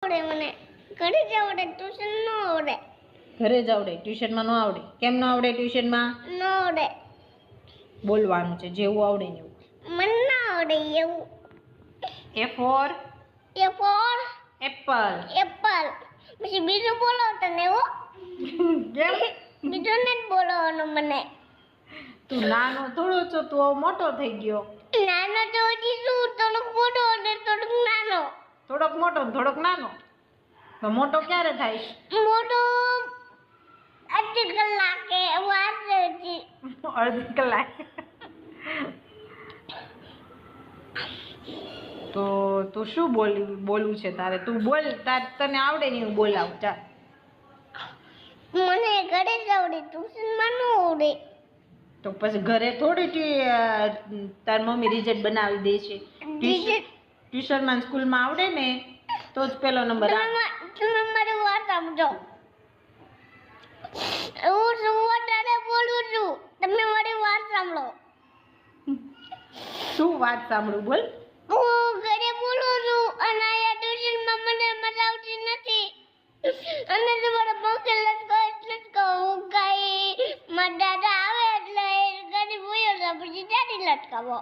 આવડે મને ઘરે જ આવડે ટ્યુશન ન આવડે ઘરે જ આવડે ટ્યુશનમાં ન આવડે કેમ ન આવડે ટ્યુશનમાં ન આવડે બોલવાનું છે જેવું આવડે ને એવું મને ના આવડે એવું A for A for apple apple પછી બીજું બોલો તને હો કેમ બીજું નથી બોલવાનું મને તું નાનો થોડો છો તું હવે મોટો થઈ ગયો નાનો તો હજી શું થોડુંક મોટો અને થોડુંક નાનો થોડોક મોટો ને થોડોક નાનો તો મોટો ક્યારે થાય મોટો અડધી કલાકે વાર છે હજી અડધી કલાક તો તું શું બોલવું છે તારે તું બોલ તને આવડે ને એવું બોલાવ ચાલ મને ઘરે જ આવડે ટ્યુશનમાં ન આવડે તો પછી ઘરે થોડી તાર મમ્મી રિઝલ્ટ બનાવી દે છે ટ્યુશનમાં સ્કૂલમાં આવડે ને તો જ પેલો નંબર આવે તમે મારી વાત સમજો હું શું વધારે બોલું છું તમે મારી વાત સાંભળો શું વાત સાંભળું બોલ હું ઘરે બોલું છું અને અહીંયા ટ્યુશનમાં મને મજા આવતી નથી અને તમારા પંખે લટકો એટલે જ કહું હું કાંઈ મારા દાદા આવે એટલે ગાડી બોયો તો પછી દાદી લટકાવો